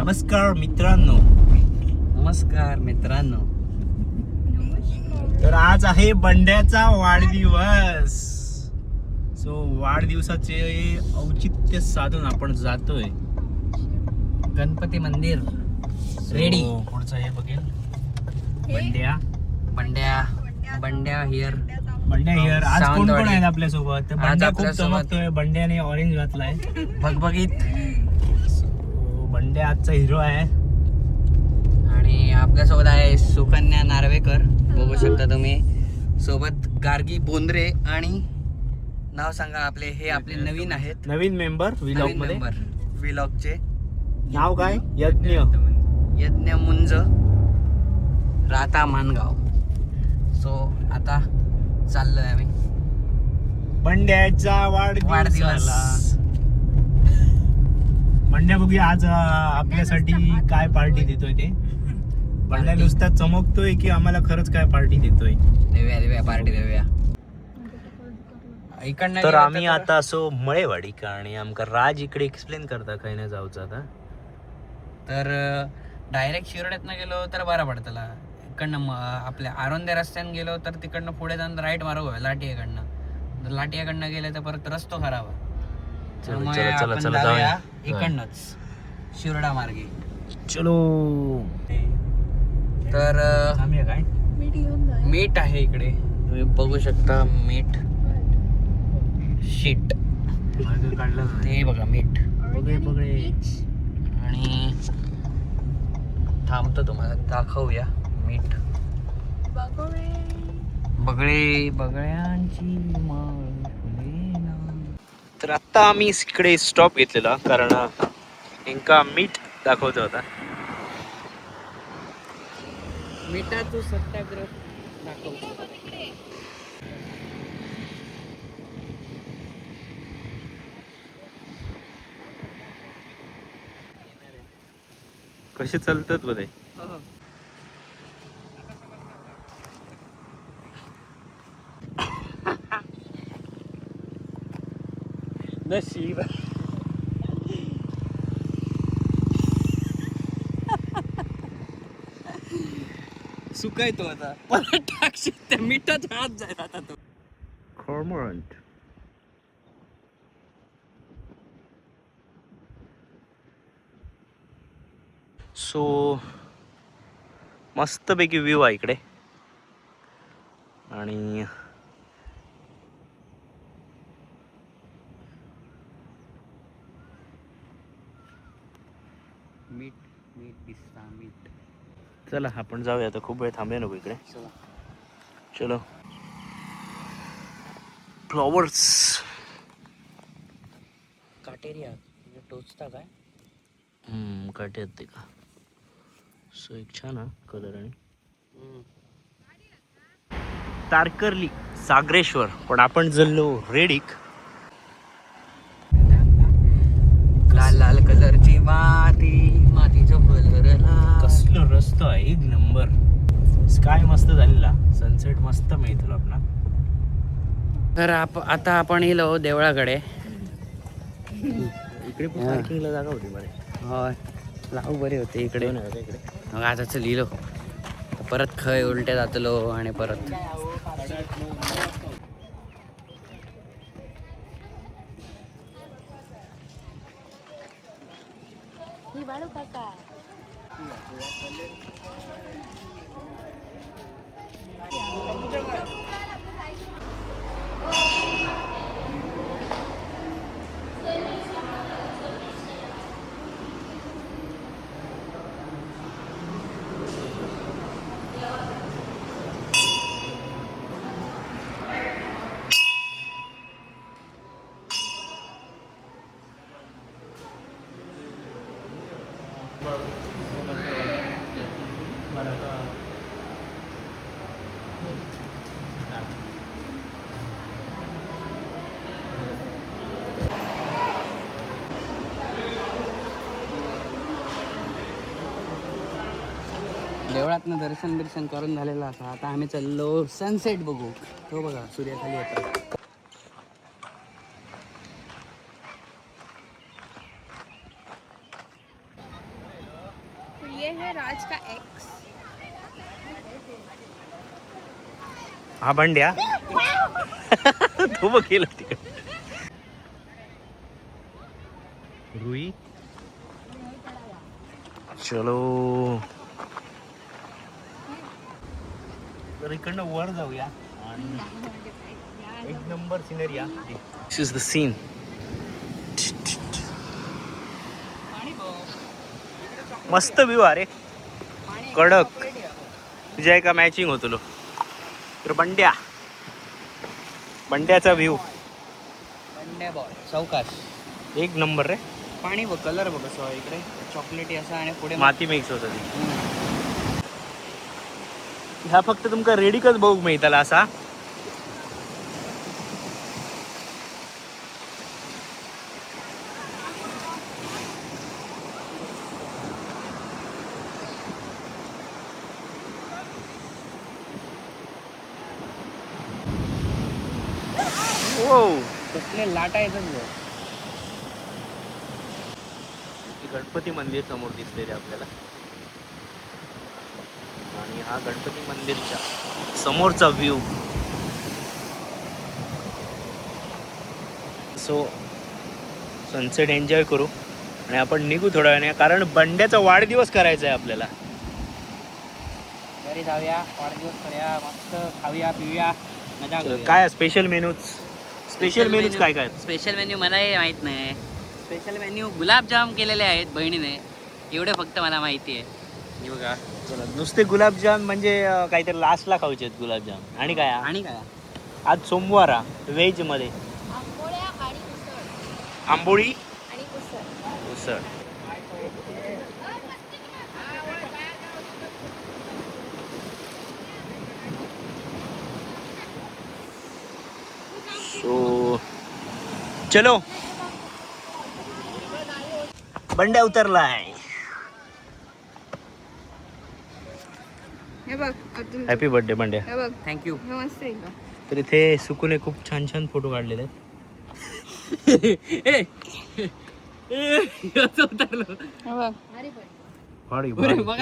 नमस्कार मित्रांनो. नमस्कार मित्रांनो. तर आज आहे बंड्याचा वाढदिवस. सो वाढदिवसाचे औचित्य साधून आपण जातोय गणपती मंदिर. रेडी. पुढचं हे बघेल बंड्या बंड्या हिअर. Bandya here. आज कोण कोण सावंतवाडी. आहेत आपल्या सोबत? बंड्या खूप चमकतोय. बंड्याने ऑरेंज घातलाय. भगभगीत. बंड्या आजचा हिरो आहे. आणि आपल्यासोबत आहे सुकन्या नार्वेकर. बघू शकता तुम्ही. सोबत गार्गी बोंद्रे. आणि नाव सांगा आपले. हे आपले नवीन आहेत. नवीन मेंबर व्लॉग मध्ये. व्लॉगचे नाव काय? यज्ञ मुंज, राहता मानगाव. सो आता चाललोय आम्ही बंड्याचा वाढदिवस. बंड्या बघूया आज आपल्यासाठी काय पार्टी देतोय ते. बंड्या नुसता चमकतोय की आम्हाला खरंच काय पार्टी देतोय? देऊया पार्टी देऊया. इकडनं तर गेलं आम्ही आता असो मळेवाडी का आणि आमका राज इकडे एक्सप्लेन करता काही नाही जाऊचं आता. तर डायरेक्ट शिरोड्यातनं गेलो तर बरं पडतं. इकडनं आपल्या आरोंद्या रस्त्यानं गेलो तर तिकडनं पुढे जाऊन राईट मार्ग लाटियाकडनं. लाटियाकडनं गेले तर परत रस्तो खराब आहे. त्यामुळे आपण जाऊया इकडनंच शिरोडा मार्गे. चलो. तर आम्ही काय मीठ आहे इकडे. तुम्ही बघू शकता मीठ शीट. काढलं ते बघा मीठ. बघे आणि थांबतो तुम्हाला दाखवूया मीठ. बगळ्यांची माळ फुले ना. तर आता आम्ही इकडे स्टॉप घेतलेला कारण इंका मीठ दाखवत होता. मिठाचं सत्याग्रह दाखवतो. कसे चालतात बरे. नशीब. सुकायतो आता. परत टाकशील त्या मिठाच्या हात जाईल आता तो. कॉर्मोरंट. सो मस्तपैकी व्ह्यू आहे इकडे. आणि मीठ दिसता मीठ. चला आपण जाऊया आता. खूप वेळ थांबूया नको इकडे. चलो. फ्लॉवर्स. काटेरिया टोचता काय? काटे आहेत ते का. सो एक छान हा कलर. आणि तारकर्ली सागरेश्वर. पण आपण जल्लो रेडिक. लाल लाल कलरची मातीचं कलर. कसलं रस्ता आहे. एक नंबर. स्काय मस्त झालेला. सनसेट मस्त मिळतो आपला. तर आता आपण येलो देवळाकडे. इकडे पार्किंगला जागा होती बरे. होय लावू बरे होते इकडे. इकडे मग आताच लिहिलो परत खय उलट्या जातलो आणि परत देवळातनं दर्शन करून झालेलं असं. आता आम्ही चाललो सनसेट बघू. तो बघा सूर्याखाली येतो. ये है राज का एक्स. हा बंड्या तो बघ गेला तिकडे. रुई चलो तर इकडनं वर जाऊया आणि एक number scenery. This is the scene. मस्त व्ह्यू अरे कडक. तुझ्या एका मॅचिंग होतो लो. तर बंड्याचा व्ह्यू चौकाश एक नंबर रे. पाणी बघ, कलर बघ कसं आहे इकडे, चॉकलेटी असा आणि पुढे माती मिक्स होत ती. ह्या फक्त तुमका रेडीकच बघूक मेळतला असा. कसले लाटा येतात बघ. गणपती मंदिर समोर दिसते रे आपल्याला. आणि हा गणपती मंदिरच्या समोरचा व्ह्यू. सो सनसेट एन्जॉय करू आणि आपण निघू थोड्या वेळाने, कारण बंड्याचा वाढदिवस करायचा आहे आपल्याला. घरी जाऊया, वाढदिवस करूया, मस्त खाऊया पिऊया, मजा करूया. काय स्पेशल मेनूज काय काय? स्पेशल मेन्यू मलाही माहित नाही. स्पेशल मेन्यू गुलाबजाम केलेले आहेत बहिणीने, एवढे फक्त मला माहिती आहे. हे बघा, नुसते गुलाबजाम म्हणजे काहीतरी लास्टला खायचे आहेत गुलाबजाम. आणि काय आज सोमवार व्हेज मध्ये आंबोळ्या आणि उसळ. आंबोळी आणि उसळ. उसळ. सो चलो बंड्या उतरलाय. हे बघ अतुल. हॅपी बर्थडे बंड्या. हे बघ थँक्यू. नमस्ते. तर इथे सुकूने खूप छान छान फोटो काढलेले आहेत. हे बघ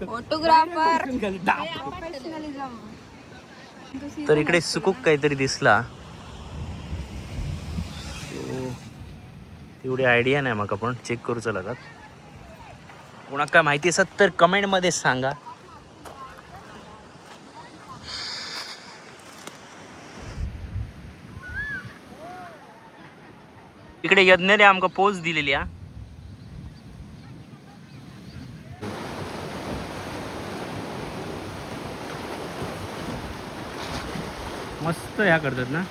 फोटोग्राफर. तर इकडे सुकूक काहीतरी दिसला. एवढी आयडिया नाही मग आपण चेक करू चला. कोणाक काय माहिती असत तर कमेंट मध्ये सांगा. इकडे यज्ञने आमका पोच दिलेली हा. मस्त ह्या करतात ना.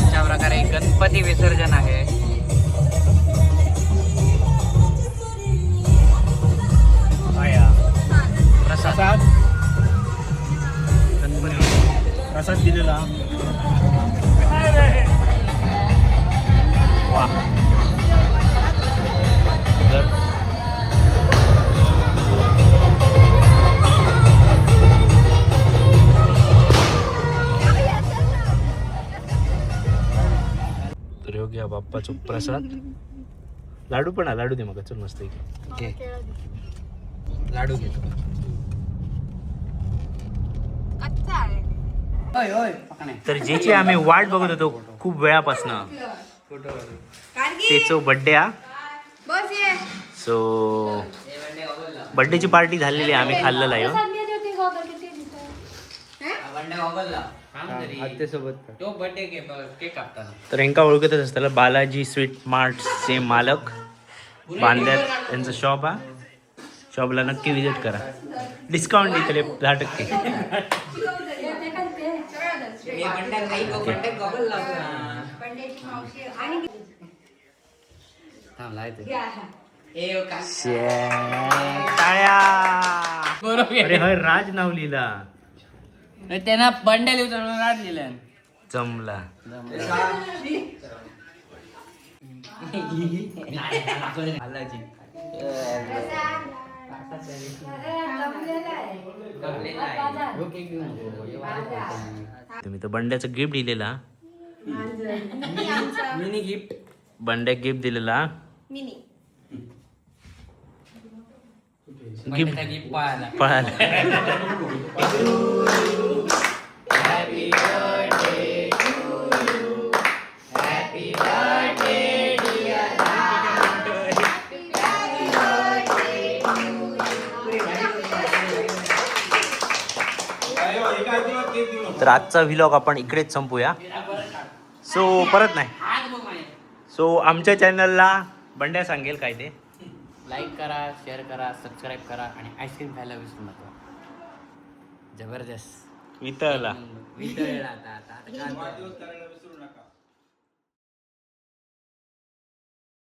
अशा प्रकारे गणपती विसर्जन आहे. प्रसाद प्रसाद दिलेला. वा. तर योग्य बाप्पाचा प्रसाद. लाडू पण लाडू दे मग. चल मस्त घे. लाडू घेतो. कच्चा आहे. होय होय पकणे. तर ज्याची आम्ही वाट बघत होतो खूप वेळापासून, त्याचा बर्थडे हा. बस ये. सो बर्थडेची पार्टी झालेली आहे. आम्ही खाल्लेला आहे. तो बर्थडे केक कापताना. तर यांका ओळखतच असताना बालाजी स्वीट मार्टचे मालक बांद्यात यांचं शॉप हा. शॉपला नक्की विजिट करा. डिस्काउंट देतले 10%. अरे हय राज नाव लिहिला. त्यांना बंडल राज लिहिलं. जमला. तुम्ही तर बंड्याचं गिफ्ट दिलेला. Mini gift. बंड्या गिफ्ट दिलेला. मिनी गिफ्ट गिफ्ट पाहायला. पळाला. तर आजचा व्हिलॉग आपण इकडेच संपूया. सो परत नाही. सो आमच्या चॅनलला बंड्या सांगेल काय ते. लाईक करा, शेअर करा, सबस्क्राईब करा आणि आईस्क्रीम खायला विसरू नका. जबरदस्त वितळला. वितळला आता.